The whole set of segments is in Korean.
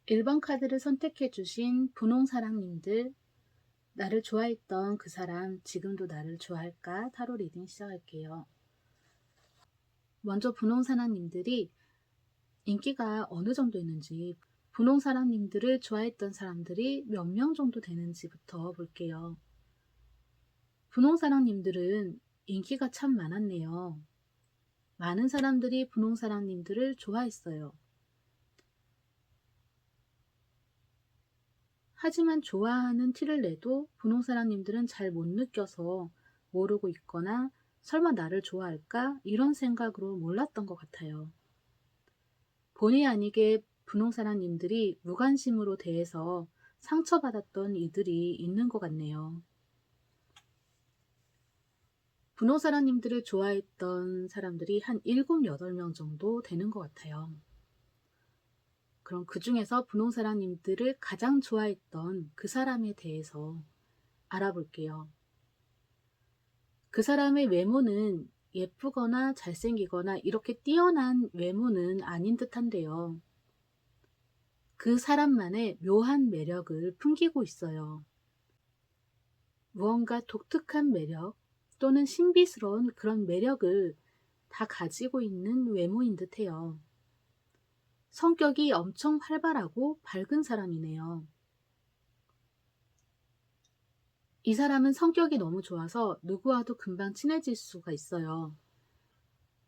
1번 카드를 선택해 주신 분홍사랑님들, 나를 좋아했던 그 사람 지금도 나를 좋아할까? 타로 리딩 시작할게요. 먼저 분홍사랑님들이 인기가 어느 정도 있는지, 분홍사랑님들을 좋아했던 사람들이 몇 명 정도 되는지부터 볼게요. 분홍사랑님들은 인기가 참 많았네요. 많은 사람들이 분홍사랑님들을 좋아했어요. 하지만 좋아하는 티를 내도 분홍사랑님들은 잘 못 느껴서 모르고 있거나 설마 나를 좋아할까? 이런 생각으로 몰랐던 것 같아요. 본의 아니게 분홍사랑님들이 무관심으로 대해서 상처받았던 이들이 있는 것 같네요. 분홍사랑님들을 좋아했던 사람들이 한 7, 8명 정도 되는 것 같아요. 그럼 그 중에서 분홍사랑님들을 가장 좋아했던 그 사람에 대해서 알아볼게요. 그 사람의 외모는 예쁘거나 잘생기거나 이렇게 뛰어난 외모는 아닌 듯한데요. 그 사람만의 묘한 매력을 풍기고 있어요. 무언가 독특한 매력 또는 신비스러운 그런 매력을 다 가지고 있는 외모인 듯해요. 성격이 엄청 활발하고 밝은 사람이네요. 이 사람은 성격이 너무 좋아서 누구와도 금방 친해질 수가 있어요.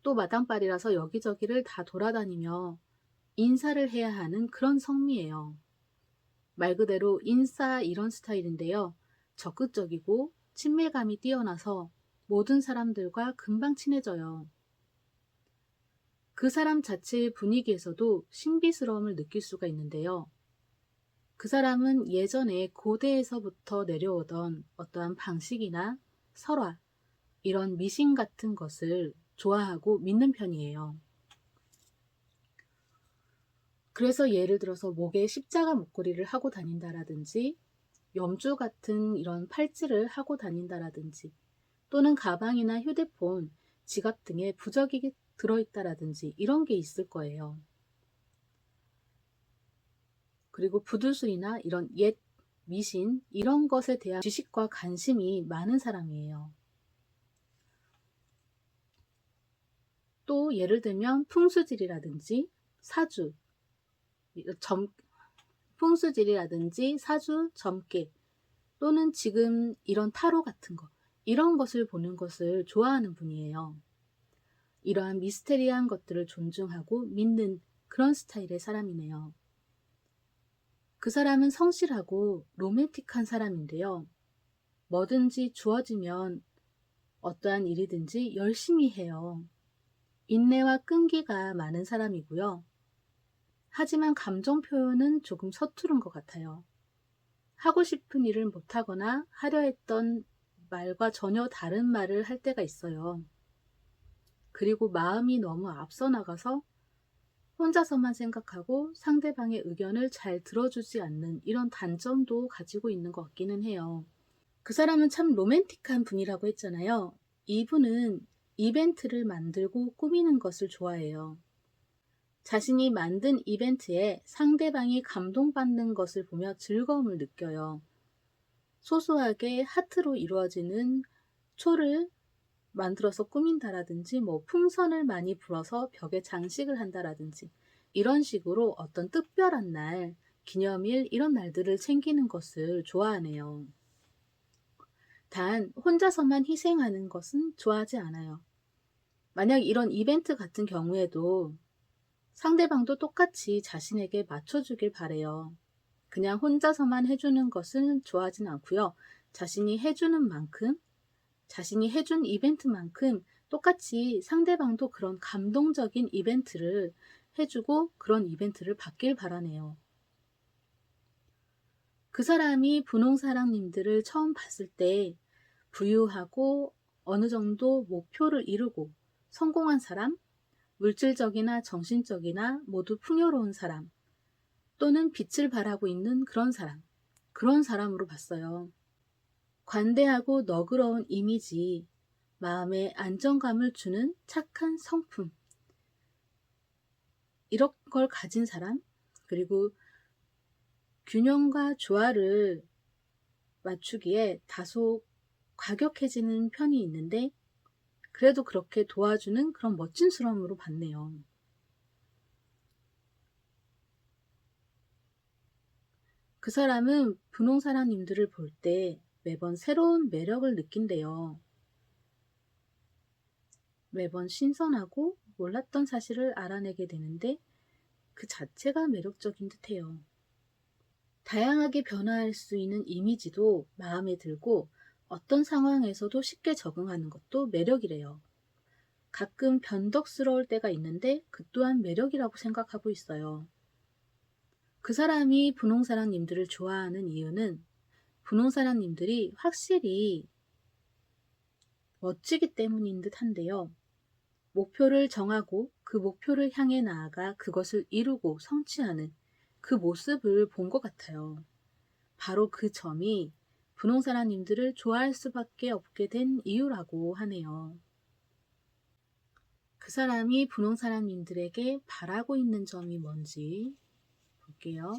또 마당발이라서 여기저기를 다 돌아다니며 인사를 해야 하는 그런 성미예요. 말 그대로 인싸 이런 스타일인데요. 적극적이고 친밀감이 뛰어나서 모든 사람들과 금방 친해져요. 그 사람 자체의 분위기에서도 신비스러움을 느낄 수가 있는데요. 그 사람은 예전에 고대에서부터 내려오던 어떠한 방식이나 설화, 이런 미신 같은 것을 좋아하고 믿는 편이에요. 그래서 예를 들어서 목에 십자가 목걸이를 하고 다닌다라든지 염주 같은 이런 팔찌를 하고 다닌다라든지 또는 가방이나 휴대폰, 지갑 등에 부적이 들어있다라든지 이런 게 있을 거예요. 그리고 부두술이나 이런 옛 미신 이런 것에 대한 지식과 관심이 많은 사람이에요. 또 예를 들면 풍수질이라든지 사주, 풍수질이라든지 사주, 점괘 또는 지금 이런 타로 같은 거 이런 것을 보는 것을 좋아하는 분이에요. 이러한 미스테리한 것들을 존중하고 믿는 그런 스타일의 사람이네요. 그 사람은 성실하고 로맨틱한 사람인데요. 뭐든지 주어지면 어떠한 일이든지 열심히 해요. 인내와 끈기가 많은 사람이고요. 하지만 감정 표현은 조금 서투른 것 같아요. 하고 싶은 일을 못하거나 하려 했던 말과 전혀 다른 말을 할 때가 있어요. 그리고 마음이 너무 앞서 나가서 혼자서만 생각하고 상대방의 의견을 잘 들어주지 않는 이런 단점도 가지고 있는 것 같기는 해요. 그 사람은 참 로맨틱한 분이라고 했잖아요. 이분은 이벤트를 만들고 꾸미는 것을 좋아해요. 자신이 만든 이벤트에 상대방이 감동받는 것을 보며 즐거움을 느껴요. 소소하게 하트로 이루어지는 초를 만들어서 꾸민다라든지 풍선을 많이 불어서 벽에 장식을 한다라든지 이런 식으로 어떤 특별한 날, 기념일 이런 날들을 챙기는 것을 좋아하네요. 단 혼자서만 희생하는 것은 좋아하지 않아요. 만약 이런 이벤트 같은 경우에도 상대방도 똑같이 자신에게 맞춰주길 바래요. 그냥 혼자서만 해주는 것은 좋아하진 않고요. 자신이 해주는 만큼, 자신이 해준 이벤트만큼 똑같이 상대방도 그런 감동적인 이벤트를 해주고 그런 이벤트를 받길 바라네요. 그 사람이 분홍사랑님들을 처음 봤을 때 부유하고 어느 정도 목표를 이루고 성공한 사람, 물질적이나 정신적이나 모두 풍요로운 사람, 또는 빛을 발하고 있는 그런 사람으로 봤어요. 관대하고 너그러운 이미지, 마음에 안정감을 주는 착한 성품, 이런 걸 가진 사람, 그리고 균형과 조화를 맞추기에 다소 과격해지는 편이 있는데 그래도 그렇게 도와주는 그런 멋진스러움으로 봤네요. 그 사람은 분홍사랑님들을 볼 때 매번 새로운 매력을 느낀대요. 매번 신선하고 몰랐던 사실을 알아내게 되는데 그 자체가 매력적인 듯해요. 다양하게 변화할 수 있는 이미지도 마음에 들고 어떤 상황에서도 쉽게 적응하는 것도 매력이래요. 가끔 변덕스러울 때가 있는데 그 또한 매력이라고 생각하고 있어요. 그 사람이 분홍사랑님들을 좋아하는 이유는 분홍사랑님들이 확실히 멋지기 때문인 듯 한데요. 목표를 정하고 그 목표를 향해 나아가 그것을 이루고 성취하는 그 모습을 본 것 같아요. 바로 그 점이 분홍사랑님들을 좋아할 수밖에 없게 된 이유라고 하네요. 그 사람이 분홍사랑님들에게 바라고 있는 점이 뭔지 볼게요.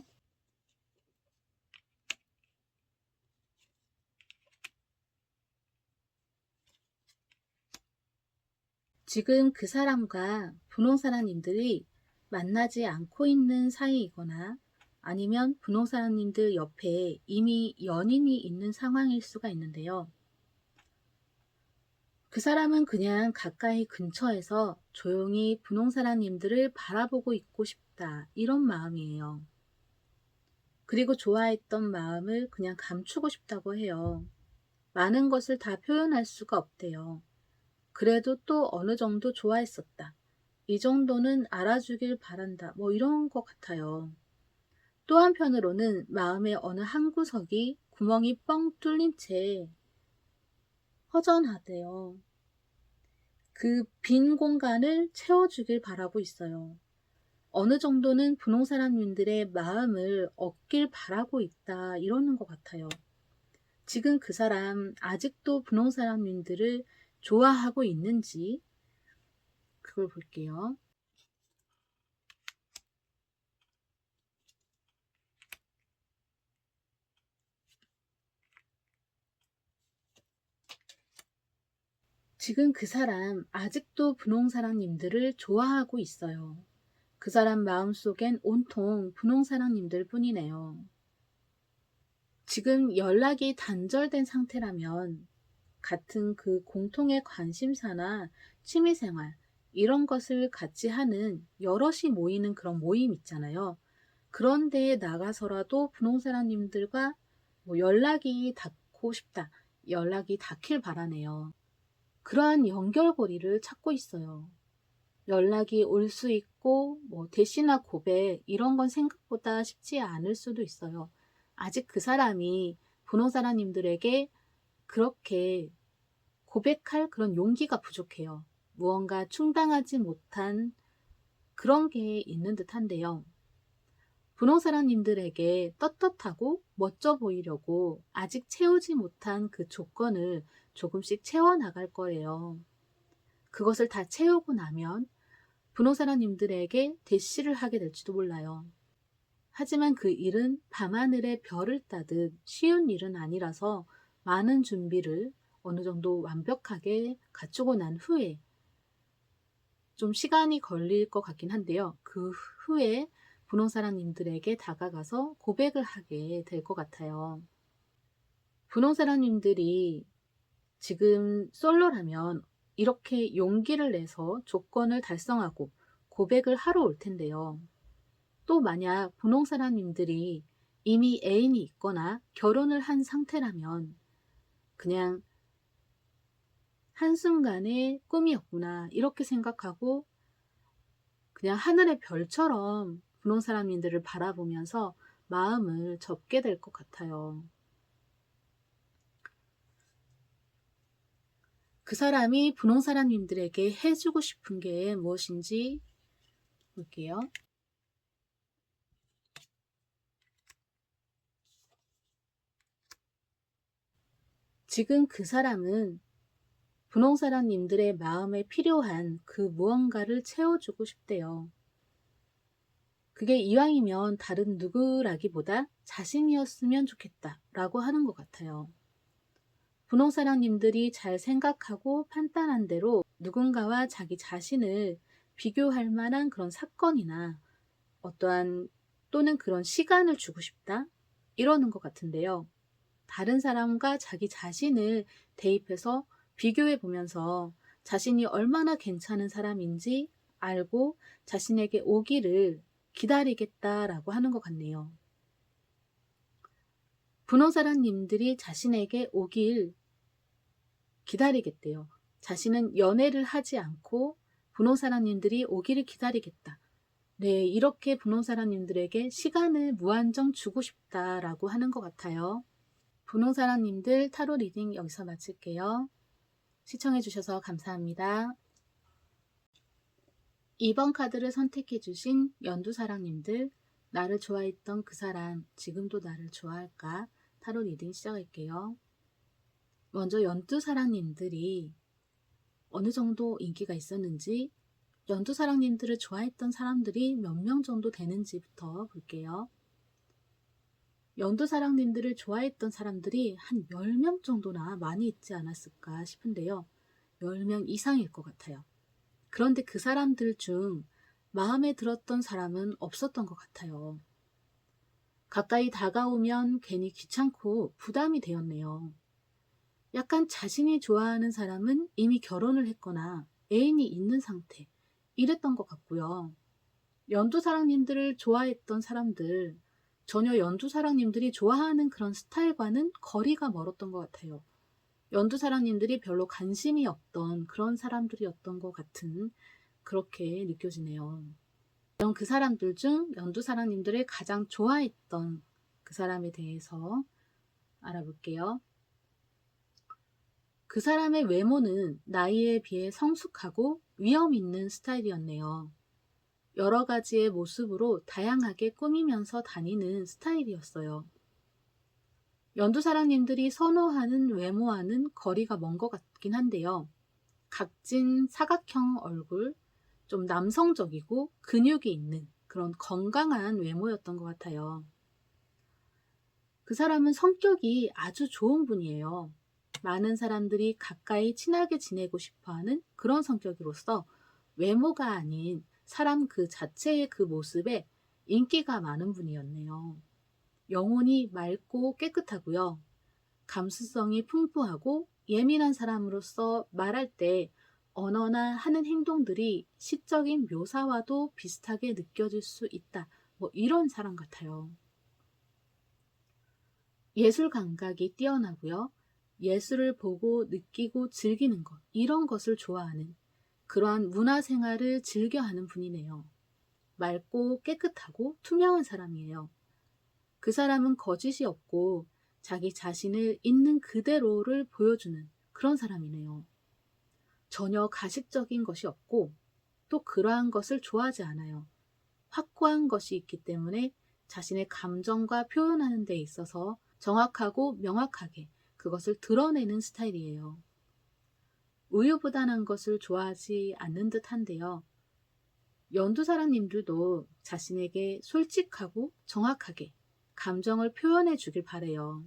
지금 그 사람과 분홍사랑님들이 만나지 않고 있는 사이이거나 아니면 분홍사랑님들 옆에 이미 연인이 있는 상황일 수가 있는데요. 그 사람은 그냥 가까이 근처에서 조용히 분홍사랑님들을 바라보고 있고 싶다 이런 마음이에요. 그리고 좋아했던 마음을 그냥 감추고 싶다고 해요. 많은 것을 다 표현할 수가 없대요. 그래도 또 어느 정도 좋아했었다. 이 정도는 알아주길 바란다. 뭐 이런 것 같아요. 또 한편으로는 마음의 어느 한 구석이 구멍이 뻥 뚫린 채 허전하대요. 그 빈 공간을 채워주길 바라고 있어요. 어느 정도는 분홍사랑님들의 마음을 얻길 바라고 있다 이러는 것 같아요. 지금 그 사람 아직도 분홍사랑님들을 좋아하고 있는지 그걸 볼게요. 지금 그 사람 아직도 분홍사랑님들을 좋아하고 있어요. 그 사람 마음속엔 온통 분홍사랑님들 뿐이네요. 지금 연락이 단절된 상태라면 같은 그 공통의 관심사나 취미생활 이런 것을 같이 하는 여럿이 모이는 그런 모임 있잖아요. 그런 데에 나가서라도 분홍사랑님들과 뭐 연락이 닿고 싶다. 연락이 닿길 바라네요. 그러한 연결고리를 찾고 있어요. 연락이 올 수 있고 뭐 대시나 고백 이런 건 생각보다 쉽지 않을 수도 있어요. 아직 그 사람이 분홍사랑님들에게 그렇게 고백할 그런 용기가 부족해요. 무언가 충당하지 못한 그런 게 있는 듯한데요. 분홍사랑님들에게 떳떳하고 멋져 보이려고 아직 채우지 못한 그 조건을 조금씩 채워나갈 거예요. 그것을 다 채우고 나면 분홍사랑님들에게 대시를 하게 될지도 몰라요. 하지만 그 일은 밤하늘에 별을 따듯 쉬운 일은 아니라서 많은 준비를 어느 정도 완벽하게 갖추고 난 후에 좀 시간이 걸릴 것 같긴 한데요. 그 후에 분홍사랑님들에게 다가가서 고백을 하게 될 것 같아요. 분홍사랑님들이 지금 솔로라면 이렇게 용기를 내서 조건을 달성하고 고백을 하러 올 텐데요. 또 만약 분홍사랑님들이 이미 애인이 있거나 결혼을 한 상태라면 그냥 한순간의 꿈이었구나 이렇게 생각하고 그냥 하늘의 별처럼 분홍사랑님들을 바라보면서 마음을 접게 될 것 같아요. 그 사람이 분홍사랑님들에게 해주고 싶은 게 무엇인지 볼게요. 지금 그 사람은 분홍사랑님들의 마음에 필요한 그 무언가를 채워주고 싶대요. 그게 이왕이면 다른 누구라기보다 자신이었으면 좋겠다 라고 하는 것 같아요. 분홍사랑님들이 잘 생각하고 판단한 대로 누군가와 자기 자신을 비교할 만한 그런 사건이나 어떠한 또는 그런 시간을 주고 싶다 이러는 것 같은데요. 다른 사람과 자기 자신을 대입해서 비교해 보면서 자신이 얼마나 괜찮은 사람인지 알고 자신에게 오기를 기다리겠다라고 하는 것 같네요. 분홍사랑님들이 자신에게 오길 기다리겠대요. 자신은 연애를 하지 않고 분홍사랑님들이 오기를 기다리겠다. 네, 이렇게 분홍사랑님들에게 시간을 무한정 주고 싶다라고 하는 것 같아요. 분홍사랑님들 타로 리딩 여기서 마칠게요. 시청해주셔서 감사합니다. 2번 카드를 선택해주신 연두사랑님들, 나를 좋아했던 그 사람 지금도 나를 좋아할까? 타로 리딩 시작할게요. 먼저 연두사랑님들이 어느 정도 인기가 있었는지, 연두사랑님들을 좋아했던 사람들이 몇 명 정도 되는지부터 볼게요. 연두사랑님들을 좋아했던 사람들이 한 10명 정도나 많이 있지 않았을까 싶은데요. 10명 이상일 것 같아요. 그런데 그 사람들 중 마음에 들었던 사람은 없었던 것 같아요. 가까이 다가오면 괜히 귀찮고 부담이 되었네요. 약간 자신이 좋아하는 사람은 이미 결혼을 했거나 애인이 있는 상태, 이랬던 것 같고요. 연두사랑님들을 좋아했던 사람들, 전혀 연두사랑님들이 좋아하는 그런 스타일과는 거리가 멀었던 것 같아요. 연두사랑님들이 별로 관심이 없던 그런 사람들이었던 것 같은 그렇게 느껴지네요. 그럼 그 사람들 중 연두사랑님들을 가장 좋아했던 그 사람에 대해서 알아볼게요. 그 사람의 외모는 나이에 비해 성숙하고 위험 있는 스타일이었네요. 여러 가지의 모습으로 다양하게 꾸미면서 다니는 스타일이었어요. 연두사랑님들이 선호하는 외모와는 거리가 먼 것 같긴 한데요. 각진 사각형 얼굴, 좀 남성적이고 근육이 있는 그런 건강한 외모였던 것 같아요. 그 사람은 성격이 아주 좋은 분이에요. 많은 사람들이 가까이 친하게 지내고 싶어하는 그런 성격으로서 외모가 아닌 사람 그 자체의 그 모습에 인기가 많은 분이었네요. 영혼이 맑고 깨끗하고요. 감수성이 풍부하고 예민한 사람으로서 말할 때 언어나 하는 행동들이 시적인 묘사와도 비슷하게 느껴질 수 있다. 뭐 이런 사람 같아요. 예술 감각이 뛰어나고요. 예술을 보고 느끼고 즐기는 것, 이런 것을 좋아하는 그러한 문화생활을 즐겨하는 분이네요. 맑고 깨끗하고 투명한 사람이에요. 그 사람은 거짓이 없고 자기 자신을 있는 그대로를 보여주는 그런 사람이네요. 전혀 가식적인 것이 없고 또 그러한 것을 좋아하지 않아요. 확고한 것이 있기 때문에 자신의 감정과 표현하는 데 있어서 정확하고 명확하게 그것을 드러내는 스타일이에요. 우유부단한 것을 좋아하지 않는 듯 한데요. 연두사랑님들도 자신에게 솔직하고 정확하게 감정을 표현해 주길 바래요.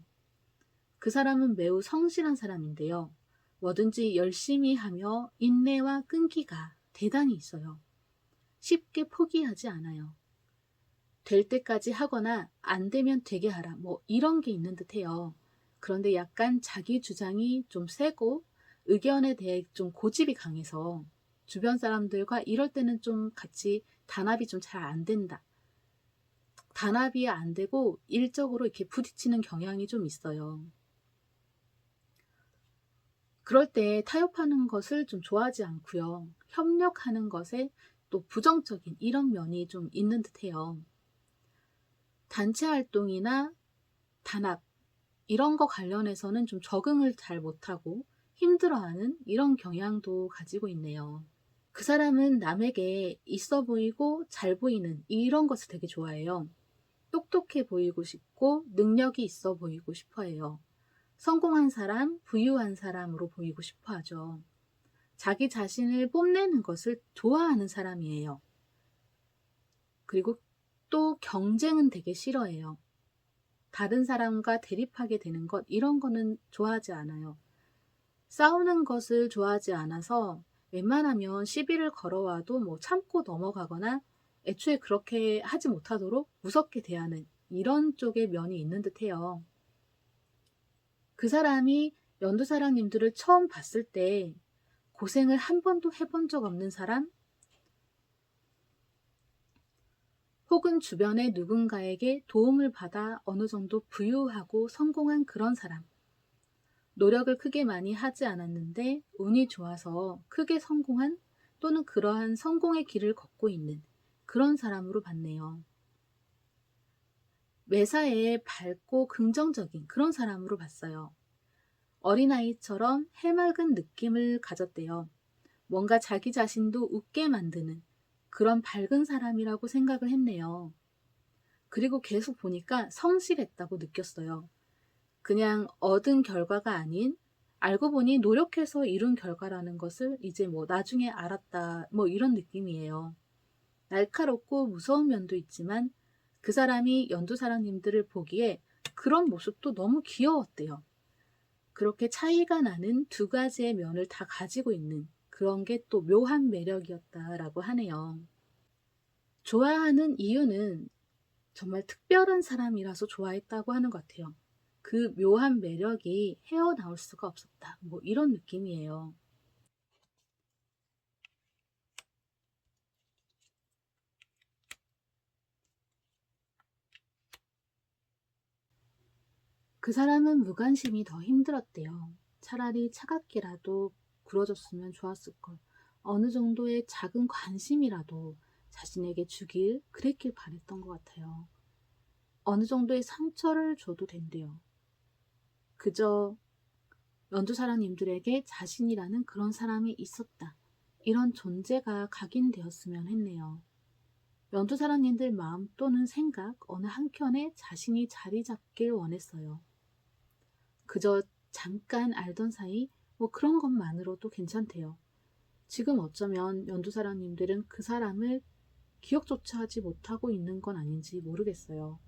그 사람은 매우 성실한 사람인데요. 뭐든지 열심히 하며 인내와 끈기가 대단히 있어요. 쉽게 포기하지 않아요. 될 때까지 하거나 안 되면 되게 하라 뭐 이런 게 있는 듯해요. 그런데 약간 자기 주장이 좀 세고 의견에 대해 좀 고집이 강해서 주변 사람들과 이럴 때는 좀 같이 단합이 좀 잘 안 된다. 단합이 안 되고 일적으로 이렇게 부딪히는 경향이 좀 있어요. 그럴 때 타협하는 것을 좀 좋아하지 않고요. 협력하는 것에 또 부정적인 이런 면이 좀 있는 듯해요. 단체 활동이나 단합 이런 거 관련해서는 좀 적응을 잘 못하고 힘들어하는 이런 경향도 가지고 있네요. 그 사람은 남에게 있어 보이고 잘 보이는 이런 것을 되게 좋아해요. 똑똑해 보이고 싶고 능력이 있어 보이고 싶어 해요. 성공한 사람, 부유한 사람으로 보이고 싶어 하죠. 자기 자신을 뽐내는 것을 좋아하는 사람이에요. 그리고 또 경쟁은 되게 싫어해요. 다른 사람과 대립하게 되는 것, 이런 거는 좋아하지 않아요. 싸우는 것을 좋아하지 않아서 웬만하면 시비를 걸어와도 뭐 참고 넘어가거나 애초에 그렇게 하지 못하도록 무섭게 대하는 이런 쪽의 면이 있는 듯해요. 그 사람이 연두사랑님들을 처음 봤을 때 고생을 한 번도 해본 적 없는 사람, 혹은 주변의 누군가에게 도움을 받아 어느 정도 부유하고 성공한 그런 사람, 노력을 크게 많이 하지 않았는데 운이 좋아서 크게 성공한, 또는 그러한 성공의 길을 걷고 있는 그런 사람으로 봤네요. 매사에 밝고 긍정적인 그런 사람으로 봤어요. 어린아이처럼 해맑은 느낌을 가졌대요. 뭔가 자기 자신도 웃게 만드는 그런 밝은 사람이라고 생각을 했네요. 그리고 계속 보니까 성실했다고 느꼈어요. 그냥 얻은 결과가 아닌, 알고 보니 노력해서 이룬 결과라는 것을 이제 뭐 나중에 알았다, 뭐 이런 느낌이에요. 날카롭고 무서운 면도 있지만 그 사람이 연두사랑님들을 보기에 그런 모습도 너무 귀여웠대요. 그렇게 차이가 나는 두 가지의 면을 다 가지고 있는 그런 게 또 묘한 매력이었다라고 하네요. 좋아하는 이유는 정말 특별한 사람이라서 좋아했다고 하는 것 같아요. 그 묘한 매력이 헤어나올 수가 없었다, 뭐 이런 느낌이에요. 그 사람은 무관심이 더 힘들었대요. 차라리 차갑게라도 굴어줬으면 좋았을 걸. 어느 정도의 작은 관심이라도 자신에게 주길, 그랬길 바랬던 것 같아요. 어느 정도의 상처를 줘도 된대요. 그저 연두사랑님들에게 자신이라는 그런 사람이 있었다, 이런 존재가 각인되었으면 했네요. 연두사랑님들 마음 또는 생각 어느 한켠에 자신이 자리 잡길 원했어요. 그저 잠깐 알던 사이 뭐 그런 것만으로도 괜찮대요. 지금 어쩌면 연두사랑님들은 그 사람을 기억조차 하지 못하고 있는 건 아닌지 모르겠어요.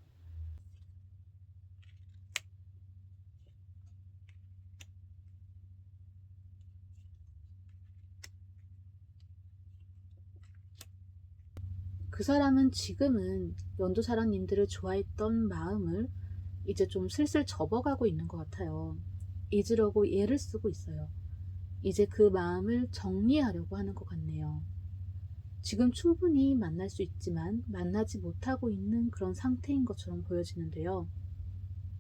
그 사람은 지금은 연두사랑님들을 좋아했던 마음을 이제 좀 슬슬 접어가고 있는 것 같아요. 잊으려고 애를 쓰고 있어요. 이제 그 마음을 정리하려고 하는 것 같네요. 지금 충분히 만날 수 있지만 만나지 못하고 있는 그런 상태인 것처럼 보여지는데요.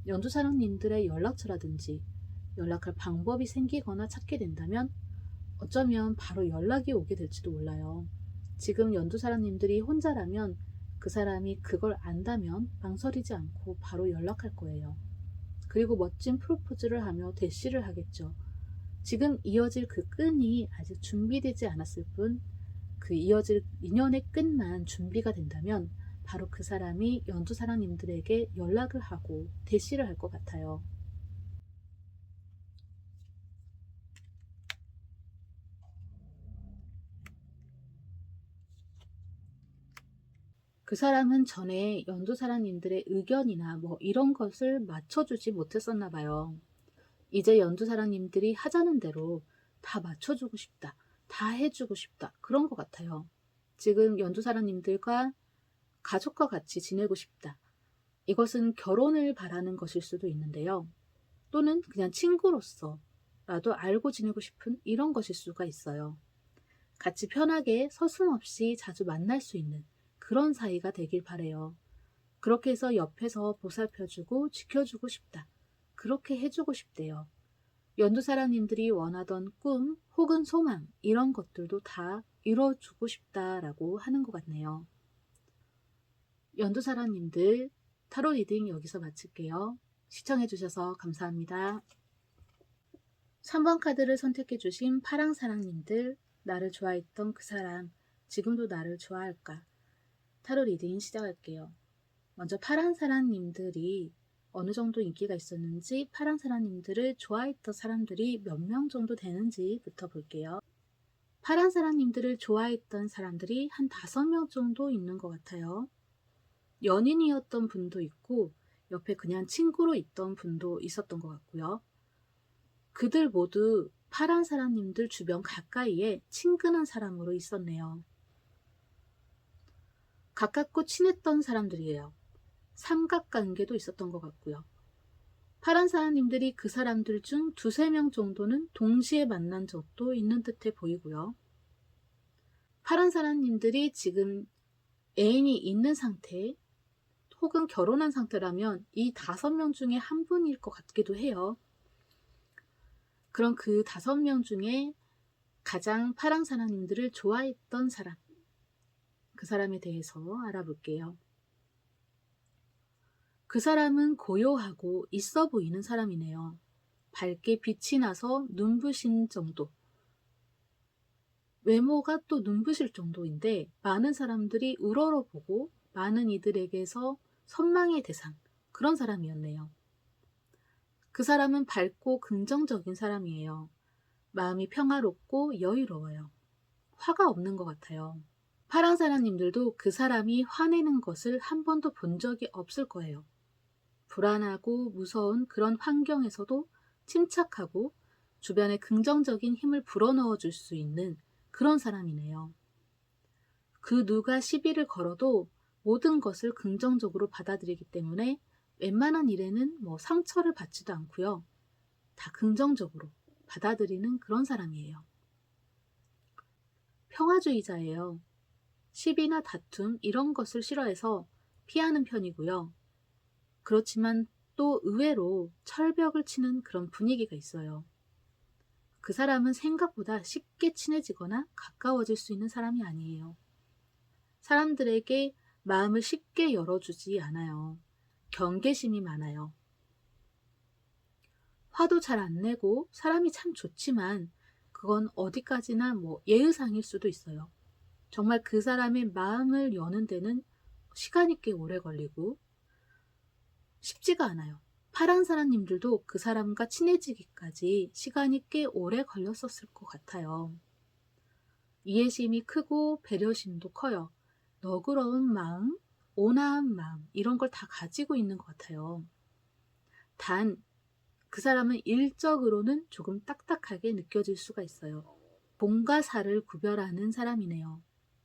연두사랑님들의 연락처라든지 연락할 방법이 생기거나 찾게 된다면 어쩌면 바로 연락이 오게 될지도 몰라요. 지금 연두사랑님들이 혼자라면 그 사람이 그걸 안다면 망설이지 않고 바로 연락할 거예요. 그리고 멋진 프로포즈를 하며 대시를 하겠죠. 지금 이어질 그 끈이 아직 준비되지 않았을 뿐, 그 이어질 인연의 끈만 준비가 된다면 바로 그 사람이 연두사랑님들에게 연락을 하고 대시를 할 것 같아요. 그 사람은 전에 연두사랑님들의 의견이나 뭐 이런 것을 맞춰주지 못했었나 봐요. 이제 연두사랑님들이 하자는 대로 다 맞춰주고 싶다, 다 해주고 싶다, 그런 것 같아요. 지금 연두사랑님들과 가족과 같이 지내고 싶다. 이것은 결혼을 바라는 것일 수도 있는데요. 또는 그냥 친구로서라도 알고 지내고 싶은 이런 것일 수가 있어요. 같이 편하게 서슴없이 자주 만날 수 있는 그런 사이가 되길 바래요. 그렇게 해서 옆에서 보살펴주고 지켜주고 싶다, 그렇게 해주고 싶대요. 연두사랑님들이 원하던 꿈 혹은 소망, 이런 것들도 다 이뤄주고 싶다라고 하는 것 같네요. 연두사랑님들, 타로 리딩 여기서 마칠게요. 시청해주셔서 감사합니다. 3번 카드를 선택해주신 파랑사랑님들, 나를 좋아했던 그 사람 지금도 나를 좋아할까? 타로 리딩 시작할게요. 먼저 파랑사랑님들이 어느 정도 인기가 있었는지, 파랑사랑님들을 좋아했던 사람들이 몇 명 정도 되는지부터 볼게요. 파랑사랑님들을 좋아했던 사람들이 한 5명 정도 있는 것 같아요. 연인이었던 분도 있고 옆에 그냥 친구로 있던 분도 있었던 것 같고요. 그들 모두 파란 사람님들 주변 가까이에 친근한 사람으로 있었네요. 가깝고 친했던 사람들이에요. 삼각관계도 있었던 것 같고요. 파란 사람님들이 그 사람들 중 두세 명 정도는 동시에 만난 적도 있는 듯해 보이고요. 파란 사람님들이 지금 애인이 있는 상태 혹은 결혼한 상태라면 이 5명 중에 한 분일 것 같기도 해요. 그럼 그 5명 중에 가장 파랑 사람님들을 좋아했던 사람, 그 사람에 대해서 알아볼게요. 그 사람은 고요하고 있어 보이는 사람이네요. 밝게 빛이 나서 눈부신 정도. 외모가 또 눈부실 정도인데 많은 사람들이 우러러보고 많은 이들에게서 선망의 대상, 그런 사람이었네요. 그 사람은 밝고 긍정적인 사람이에요. 마음이 평화롭고 여유로워요. 화가 없는 것 같아요. 파랑 사람님들도 그 사람이 화내는 것을 한 번도 본 적이 없을 거예요. 불안하고 무서운 그런 환경에서도 침착하고 주변에 긍정적인 힘을 불어넣어 줄 수 있는 그런 사람이네요. 그 누가 시비를 걸어도 모든 것을 긍정적으로 받아들이기 때문에 웬만한 일에는 상처를 받지도 않고요. 다 긍정적으로 받아들이는 그런 사람이에요. 평화주의자예요. 시비나 다툼 이런 것을 싫어해서 피하는 편이고요. 그렇지만 또 의외로 철벽을 치는 그런 분위기가 있어요. 그 사람은 생각보다 쉽게 친해지거나 가까워질 수 있는 사람이 아니에요. 사람들에게 마음을 쉽게 열어주지 않아요. 경계심이 많아요. 화도 잘 안 내고 사람이 참 좋지만 그건 어디까지나 예의상일 수도 있어요. 정말 그 사람의 마음을 여는 데는 시간이 꽤 오래 걸리고 쉽지가 않아요. 파란 사람님들도 그 사람과 친해지기까지 시간이 꽤 오래 걸렸었을 것 같아요. 이해심이 크고 배려심도 커요. 너그러운 마음, 온화한 마음 이런 걸 다 가지고 있는 것 같아요. 단 그 사람은 일적으로는 조금 딱딱하게 느껴질 수가 있어요. 공과 사를 구별하는 사람이네요.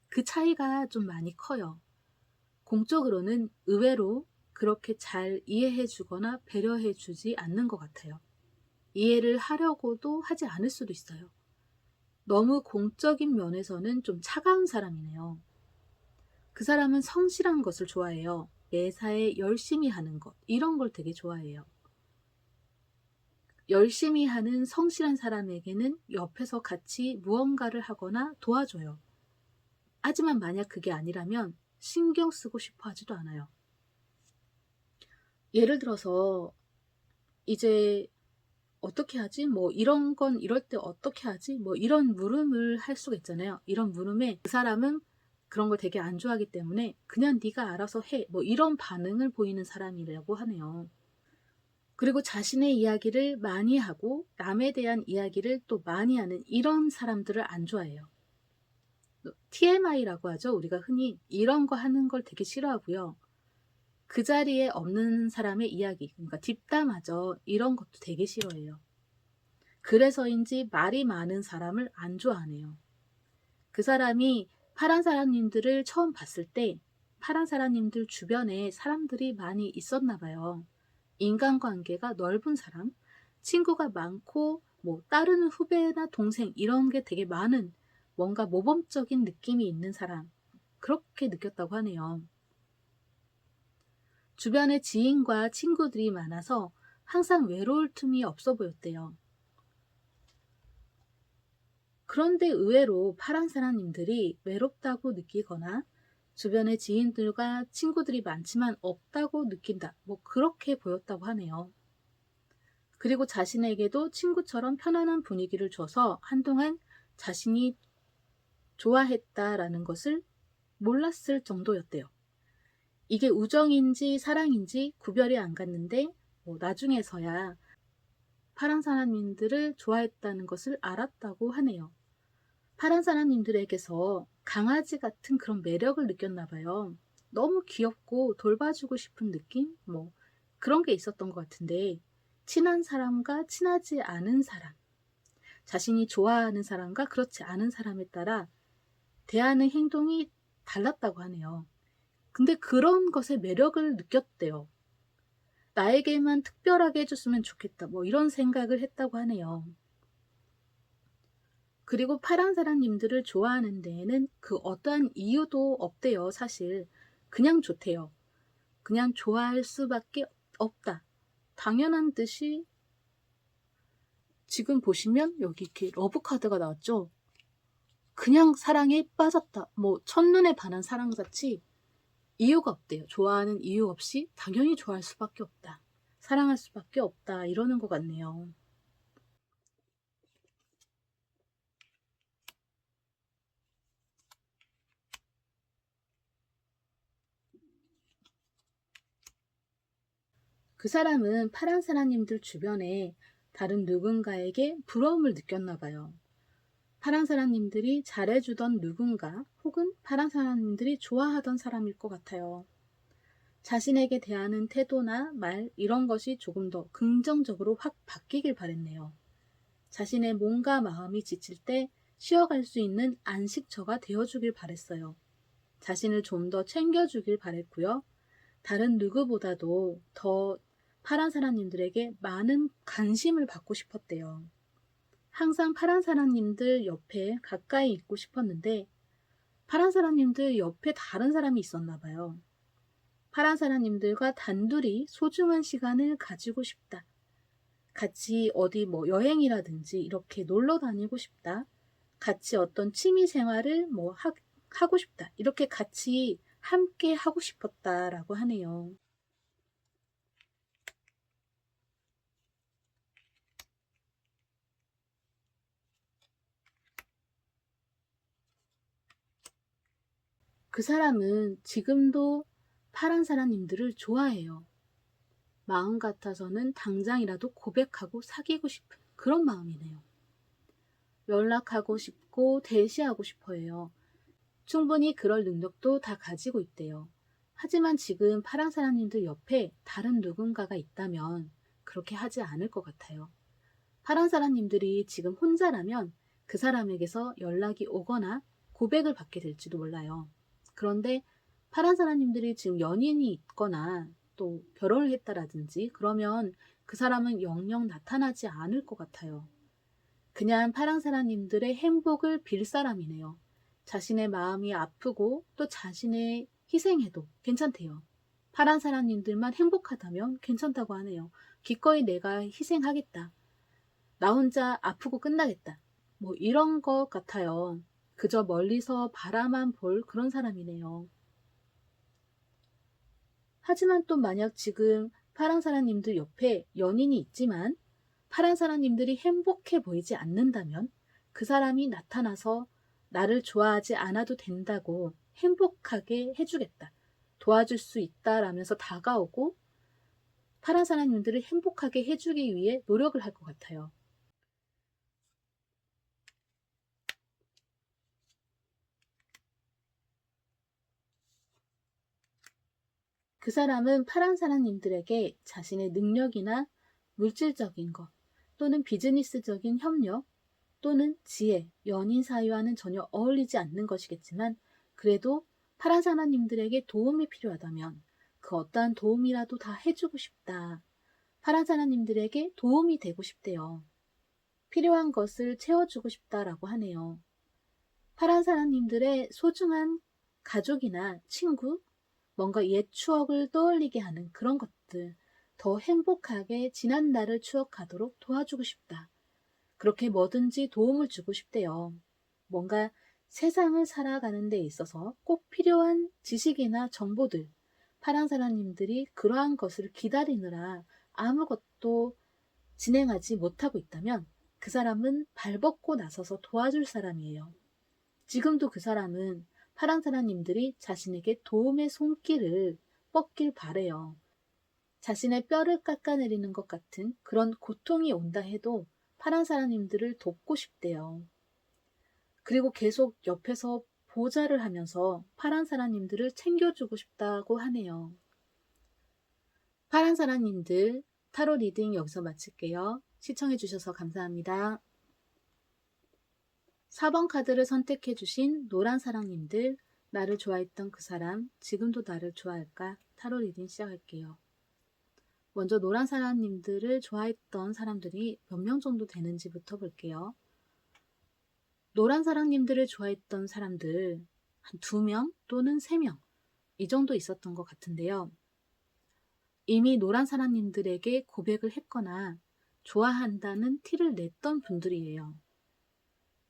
그 차이가 좀 많이 커요. 공적으로는 의외로 그렇게 잘 이해해 주거나 배려해 주지 않는 것 같아요. 이해를 하려고도 하지 않을 수도 있어요. 너무 공적인 면에서는 좀 차가운 사람이네요. 그 사람은 성실한 것을 좋아해요. 매사에 열심히 하는 것, 이런 걸 되게 좋아해요. 열심히 하는 성실한 사람에게는 옆에서 같이 무언가를 하거나 도와줘요. 하지만 만약 그게 아니라면 신경 쓰고 싶어 하지도 않아요. 예를 들어서 이제 어떻게 하지? 이런 건 이럴 때 어떻게 하지? 이런 물음을 할 수가 있잖아요. 이런 물음에 그 사람은 그런 걸 되게 안 좋아하기 때문에 그냥 네가 알아서 해. 이런 반응을 보이는 사람이라고 하네요. 그리고 자신의 이야기를 많이 하고 남에 대한 이야기를 또 많이 하는 이런 사람들을 안 좋아해요. TMI라고 하죠. 우리가 흔히 이런 거 하는 걸 되게 싫어하고요. 그 자리에 없는 사람의 이야기, 그러니까 뒷담화죠. 이런 것도 되게 싫어해요. 그래서인지 말이 많은 사람을 안 좋아하네요. 그 사람이 파란 사람님들을 처음 봤을 때 파란 사람님들 주변에 사람들이 많이 있었나 봐요. 인간관계가 넓은 사람, 친구가 많고 따르는 후배나 동생 이런 게 되게 많은 뭔가 모범적인 느낌이 있는 사람, 그렇게 느꼈다고 하네요. 주변에 지인과 친구들이 많아서 항상 외로울 틈이 없어 보였대요. 그런데 의외로 파란 사람님들이 외롭다고 느끼거나 주변에 지인들과 친구들이 많지만 없다고 느낀다. 그렇게 보였다고 하네요. 그리고 자신에게도 친구처럼 편안한 분위기를 줘서 한동안 자신이 좋아했다라는 것을 몰랐을 정도였대요. 이게 우정인지 사랑인지 구별이 안 갔는데 나중에서야 파란 사람님들을 좋아했다는 것을 알았다고 하네요. 파란 사람님들에게서 강아지 같은 그런 매력을 느꼈나 봐요. 너무 귀엽고 돌봐주고 싶은 느낌? 뭐 그런 게 있었던 것 같은데, 친한 사람과 친하지 않은 사람, 자신이 좋아하는 사람과 그렇지 않은 사람에 따라 대하는 행동이 달랐다고 하네요. 근데 그런 것에 매력을 느꼈대요. 나에게만 특별하게 해줬으면 좋겠다. 뭐 이런 생각을 했다고 하네요. 그리고 파랑사랑님들을 좋아하는 데에는 그 어떠한 이유도 없대요, 사실. 그냥 좋대요. 그냥 좋아할 수밖에 없다. 당연한 듯이 지금 보시면 여기 이렇게 러브 카드가 나왔죠? 그냥 사랑에 빠졌다. 뭐 첫눈에 반한 사랑같이 이유가 없대요. 좋아하는 이유 없이 당연히 좋아할 수밖에 없다. 사랑할 수밖에 없다. 이러는 것 같네요. 그 사람은 파랑사랑님들 주변에 다른 누군가에게 부러움을 느꼈나 봐요. 파랑사랑님들이 잘해주던 누군가 혹은 파랑사랑님들이 좋아하던 사람일 것 같아요. 자신에게 대하는 태도나 말 이런 것이 조금 더 긍정적으로 확 바뀌길 바랬네요. 자신의 몸과 마음이 지칠 때 쉬어갈 수 있는 안식처가 되어주길 바랬어요. 자신을 좀 더 챙겨주길 바랬고요. 다른 누구보다도 더 파란 사람님들에게 많은 관심을 받고 싶었대요. 항상 파란 사람님들 옆에 가까이 있고 싶었는데 파란 사람님들 옆에 다른 사람이 있었나 봐요. 파란 사람님들과 단둘이 소중한 시간을 가지고 싶다. 같이 어디 뭐 여행이라든지 이렇게 놀러 다니고 싶다. 같이 어떤 취미 생활을 하고 싶다. 이렇게 같이 함께 하고 싶었다라고 하네요. 그 사람은 지금도 파란 사람님들을 좋아해요. 마음 같아서는 당장이라도 고백하고 사귀고 싶은 그런 마음이네요. 연락하고 싶고 대시하고 싶어 해요. 충분히 그럴 능력도 다 가지고 있대요. 하지만 지금 파란 사람님들 옆에 다른 누군가가 있다면 그렇게 하지 않을 것 같아요. 파란 사람님들이 지금 혼자라면 그 사람에게서 연락이 오거나 고백을 받게 될지도 몰라요. 그런데 파란 사람님들이 지금 연인이 있거나 또 결혼을 했다라든지 그러면 그 사람은 영영 나타나지 않을 것 같아요. 그냥 파란 사람님들의 행복을 빌 사람이네요. 자신의 마음이 아프고 또 자신의 희생해도 괜찮대요. 파란 사람님들만 행복하다면 괜찮다고 하네요. 기꺼이 내가 희생하겠다. 나 혼자 아프고 끝나겠다. 뭐 이런 것 같아요. 그저 멀리서 바라만 볼 그런 사람이네요. 하지만 또 만약 지금 파란 사람님들 옆에 연인이 있지만 파란 사람님들이 행복해 보이지 않는다면 그 사람이 나타나서 나를 좋아하지 않아도 된다고 행복하게 해주겠다. 도와줄 수 있다라면서 다가오고 파란 사람님들을 행복하게 해주기 위해 노력을 할 것 같아요. 그 사람은 파란 사람님들에게 자신의 능력이나 물질적인 것 또는 비즈니스적인 협력 또는 지혜, 연인 사이와는 전혀 어울리지 않는 것이겠지만 그래도 파란 사람님들에게 도움이 필요하다면 그 어떠한 도움이라도 다 해주고 싶다. 파란 사람님들에게 도움이 되고 싶대요. 필요한 것을 채워주고 싶다라고 하네요. 파란 사람님들의 소중한 가족이나 친구, 뭔가 옛 추억을 떠올리게 하는 그런 것들, 더 행복하게 지난 날을 추억하도록 도와주고 싶다. 그렇게 뭐든지 도움을 주고 싶대요. 뭔가 세상을 살아가는 데 있어서 꼭 필요한 지식이나 정보들, 파란 사람님들이 그러한 것을 기다리느라 아무것도 진행하지 못하고 있다면 그 사람은 발벗고 나서서 도와줄 사람이에요. 지금도 그 사람은 파란 사람님들이 자신에게 도움의 손길을 뻗길 바래요. 자신의 뼈를 깎아내리는 것 같은 그런 고통이 온다 해도 파란 사람님들을 돕고 싶대요. 그리고 계속 옆에서 보좌를 하면서 파란 사람님들을 챙겨주고 싶다고 하네요. 파란 사람님들 타로 리딩 여기서 마칠게요. 시청해주셔서 감사합니다. 4번 카드를 선택해주신 노란 사랑님들, 나를 좋아했던 그 사람, 지금도 나를 좋아할까? 타로 리딩 시작할게요. 먼저 노란 사랑님들을 좋아했던 사람들이 몇 명 정도 되는지부터 볼게요. 노란 사랑님들을 좋아했던 사람들 한 2명 또는 3명 이 정도 있었던 것 같은데요. 이미 노란 사랑님들에게 고백을 했거나 좋아한다는 티를 냈던 분들이에요.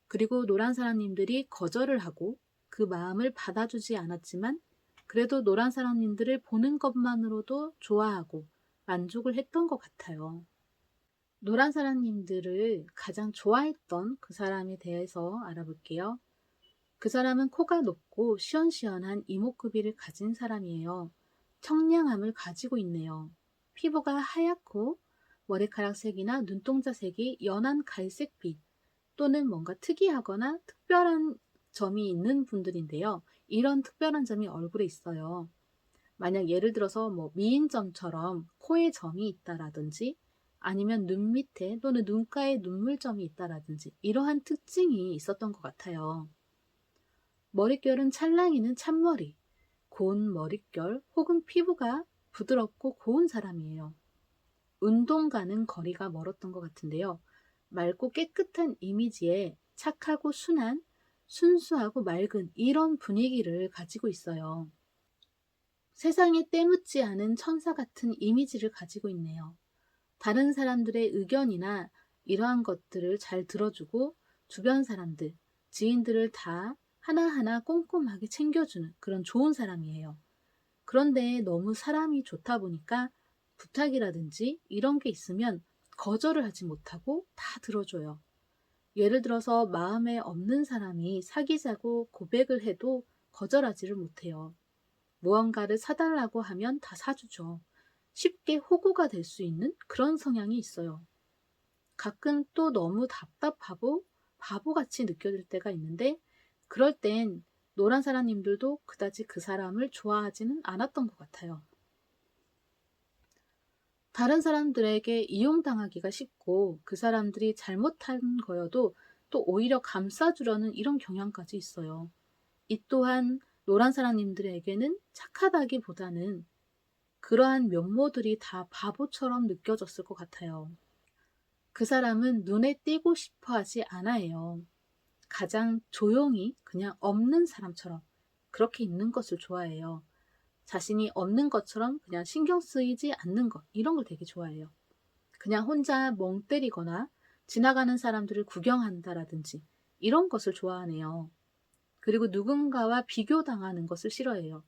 그리고 노란 사람님들이 거절을 하고 그 마음을 받아주지 않았지만 그래도 노란 사람님들을 보는 것만으로도 좋아하고 만족을 했던 것 같아요. 노란 사람님들을 가장 좋아했던 그 사람에 대해서 알아볼게요. 그 사람은 코가 높고 시원시원한 이목구비를 가진 사람이에요. 청량함을 가지고 있네요. 피부가 하얗고 머리카락 색이나 눈동자 색이 연한 갈색빛 또는 뭔가 특이하거나 특별한 점이 있는 분들인데요. 이런 특별한 점이 얼굴에 있어요. 만약 예를 들어서 뭐 미인점처럼 코에 점이 있다라든지 아니면 눈 밑에 또는 눈가에 눈물점이 있다라든지 이러한 특징이 있었던 것 같아요. 머릿결은 찰랑이는 참머리, 고운 머릿결 혹은 피부가 부드럽고 고운 사람이에요. 운동과는 거리가 멀었던 것 같은데요. 맑고 깨끗한 이미지에 착하고 순한, 순수하고 맑은 이런 분위기를 가지고 있어요. 세상에 때묻지 않은 천사 같은 이미지를 가지고 있네요. 다른 사람들의 의견이나 이러한 것들을 잘 들어주고 주변 사람들, 지인들을 다 하나하나 꼼꼼하게 챙겨주는 그런 좋은 사람이에요. 그런데 너무 사람이 좋다 보니까 부탁이라든지 이런 게 있으면 거절을 하지 못하고 다 들어줘요. 예를 들어서 마음에 없는 사람이 사귀자고 고백을 해도 거절하지를 못해요. 무언가를 사달라고 하면 다 사주죠. 쉽게 호구가 될 수 있는 그런 성향이 있어요. 가끔 또 너무 답답하고 바보같이 느껴질 때가 있는데 그럴 땐 노란 사람님들도 그다지 그 사람을 좋아하지는 않았던 것 같아요. 다른 사람들에게 이용당하기가 쉽고 그 사람들이 잘못한 거여도 또 오히려 감싸주려는 이런 경향까지 있어요. 이 또한 노란 사람님들에게는 착하다기보다는 그러한 면모들이 다 바보처럼 느껴졌을 것 같아요. 그 사람은 눈에 띄고 싶어 하지 않아요. 가장 조용히 그냥 없는 사람처럼 그렇게 있는 것을 좋아해요. 자신이 없는 것처럼 그냥 신경 쓰이지 않는 것 이런 걸 되게 좋아해요. 그냥 혼자 멍 때리거나 지나가는 사람들을 구경한다라든지 이런 것을 좋아하네요. 그리고 누군가와 비교당하는 것을 싫어해요.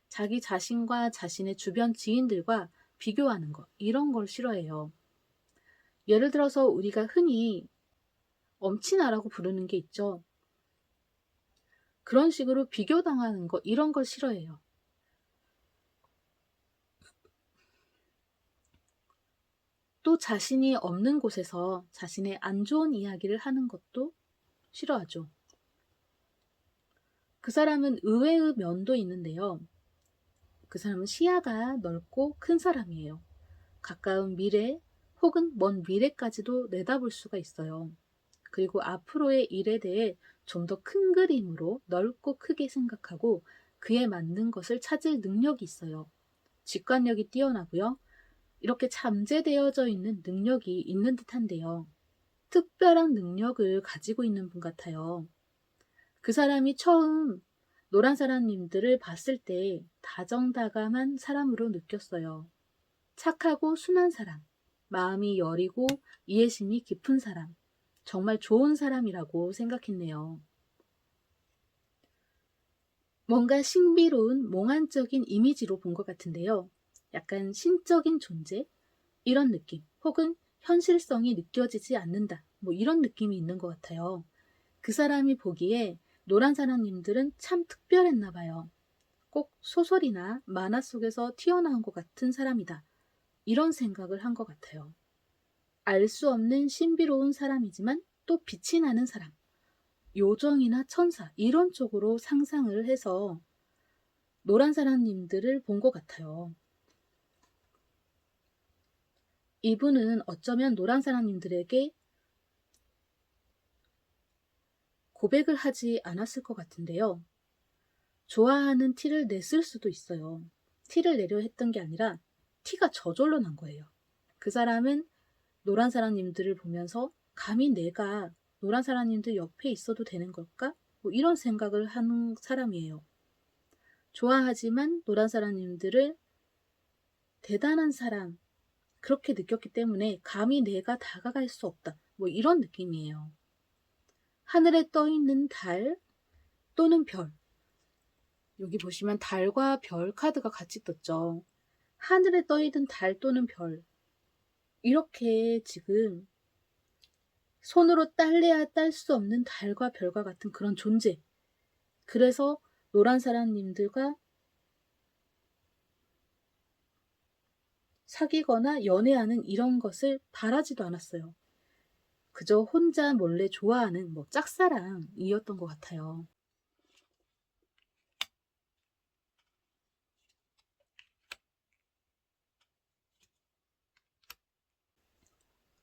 자기 자신과 자신의 주변 지인들과 비교하는 것 이런 걸 싫어해요. 예를 들어서 우리가 흔히 엄친아라고 부르는 게 있죠. 그런 식으로 비교당하는 것 이런 걸 싫어해요. 또 자신이 없는 곳에서 자신의 안 좋은 이야기를 하는 것도 싫어하죠. 그 사람은 의외의 면도 있는데요. 그 사람은 시야가 넓고 큰 사람이에요. 가까운 미래 혹은 먼 미래까지도 내다볼 수가 있어요. 그리고 앞으로의 일에 대해 좀 더 큰 그림으로 넓고 크게 생각하고 그에 맞는 것을 찾을 능력이 있어요. 직관력이 뛰어나고요. 이렇게 잠재되어져 있는 능력이 있는 듯한데요. 특별한 능력을 가지고 있는 분 같아요. 그 사람이 처음 노란 사람님들을 봤을 때 다정다감한 사람으로 느꼈어요. 착하고 순한 사람, 마음이 여리고 이해심이 깊은 사람, 정말 좋은 사람이라고 생각했네요. 뭔가 신비로운 몽환적인 이미지로 본 것 같은데요. 약간 신적인 존재? 이런 느낌, 혹은 현실성이 느껴지지 않는다. 뭐 이런 느낌이 있는 것 같아요. 그 사람이 보기에 노란 사람님들은 참 특별했나 봐요. 꼭 소설이나 만화 속에서 튀어나온 것 같은 사람이다. 이런 생각을 한 것 같아요. 알 수 없는 신비로운 사람이지만 또 빛이 나는 사람. 요정이나 천사 이런 쪽으로 상상을 해서 노란 사람님들을 본 것 같아요. 이분은 어쩌면 노란 사람님들에게 고백을 하지 않았을 것 같은데요. 좋아하는 티를 냈을 수도 있어요. 티를 내려 했던 게 아니라 티가 저절로 난 거예요. 그 사람은 노란 사람님들을 보면서 감히 내가 노란 사람님들 옆에 있어도 되는 걸까? 뭐 이런 생각을 하는 사람이에요. 좋아하지만 노란 사람님들을 대단한 사람, 그렇게 느꼈기 때문에 감히 내가 다가갈 수 없다. 뭐 이런 느낌이에요. 하늘에 떠 있는 달 또는 별. 여기 보시면 달과 별 카드가 같이 떴죠. 하늘에 떠 있는 달 또는 별. 이렇게 지금 손으로 딸래야 딸 수 없는 달과 별과 같은 그런 존재. 그래서 노란 사람님들과 사귀거나 연애하는 이런 것을 바라지도 않았어요. 그저 혼자 몰래 좋아하는 뭐 짝사랑이었던 것 같아요.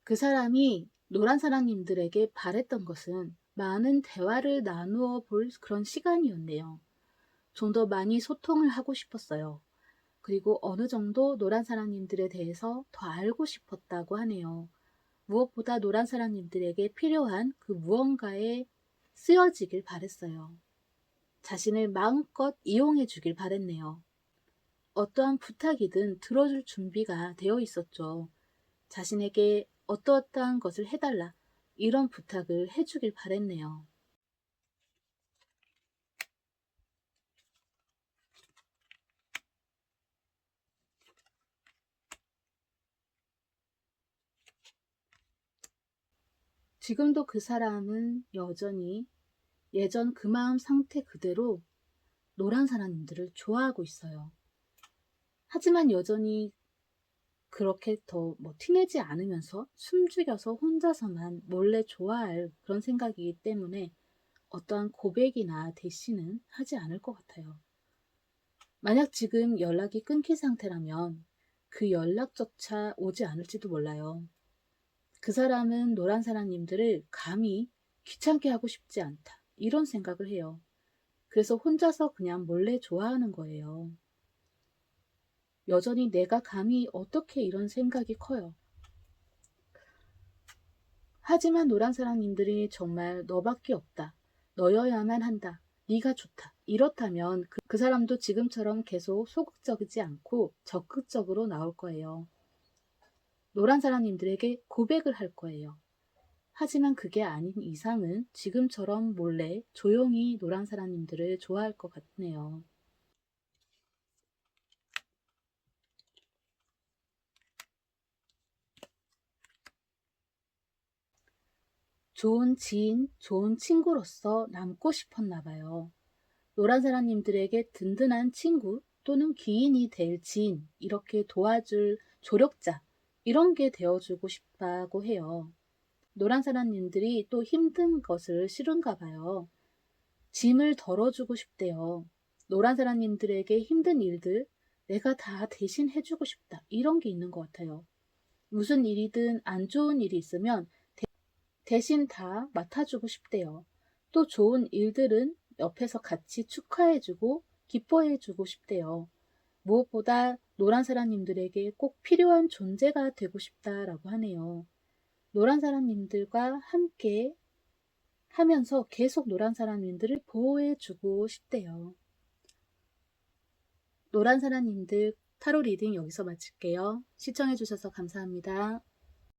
그 사람이 노란 사람님들에게 바랬던 것은 많은 대화를 나누어 볼 그런 시간이었네요. 좀 더 많이 소통을 하고 싶었어요. 그리고 어느 정도 노란 사람님들에 대해서 더 알고 싶었다고 하네요. 무엇보다 노란 사람님들에게 필요한 그 무언가에 쓰여지길 바랬어요. 자신을 마음껏 이용해 주길 바랬네요. 어떠한 부탁이든 들어줄 준비가 되어 있었죠. 자신에게 어떠어떠한 것을 해달라 이런 부탁을 해주길 바랬네요. 지금도 그 사람은 여전히 예전 그 마음 상태 그대로 노란 사람들을 좋아하고 있어요. 하지만 여전히 그렇게 더 뭐 티내지 않으면서 숨죽여서 혼자서만 몰래 좋아할 그런 생각이기 때문에 어떠한 고백이나 대시는 하지 않을 것 같아요. 만약 지금 연락이 끊긴 상태라면 그 연락조차 오지 않을지도 몰라요. 그 사람은 노란 사람님들을 감히 귀찮게 하고 싶지 않다. 이런 생각을 해요. 그래서 혼자서 그냥 몰래 좋아하는 거예요. 여전히 내가 감히 어떻게 이런 생각이 커요. 하지만 노란 사람님들이 정말 너밖에 없다. 너여야만 한다. 네가 좋다. 이렇다면 그 사람도 지금처럼 계속 소극적이지 않고 적극적으로 나올 거예요. 노란 사람님들에게 고백을 할 거예요. 하지만 그게 아닌 이상은 지금처럼 몰래 조용히 노란 사람님들을 좋아할 것 같네요. 좋은 지인, 좋은 친구로서 남고 싶었나 봐요. 노란 사람님들에게 든든한 친구 또는 귀인이 될 지인, 이렇게 도와줄 조력자, 이런 게 되어주고 싶다고 해요. 노란 사람님들이 또 힘든 것을 싫은가 봐요. 짐을 덜어주고 싶대요. 노란 사람님들에게 힘든 일들 내가 다 대신 해주고 싶다. 이런 게 있는 것 같아요. 무슨 일이든 안 좋은 일이 있으면 대신 다 맡아주고 싶대요. 또 좋은 일들은 옆에서 같이 축하해주고 기뻐해주고 싶대요. 무엇보다 노란 사람님들에게 꼭 필요한 존재가 되고 싶다라고 하네요. 노란 사람님들과 함께 하면서 계속 노란 사람님들을 보호해주고 싶대요. 노란 사람님들 타로 리딩 여기서 마칠게요. 시청해주셔서 감사합니다.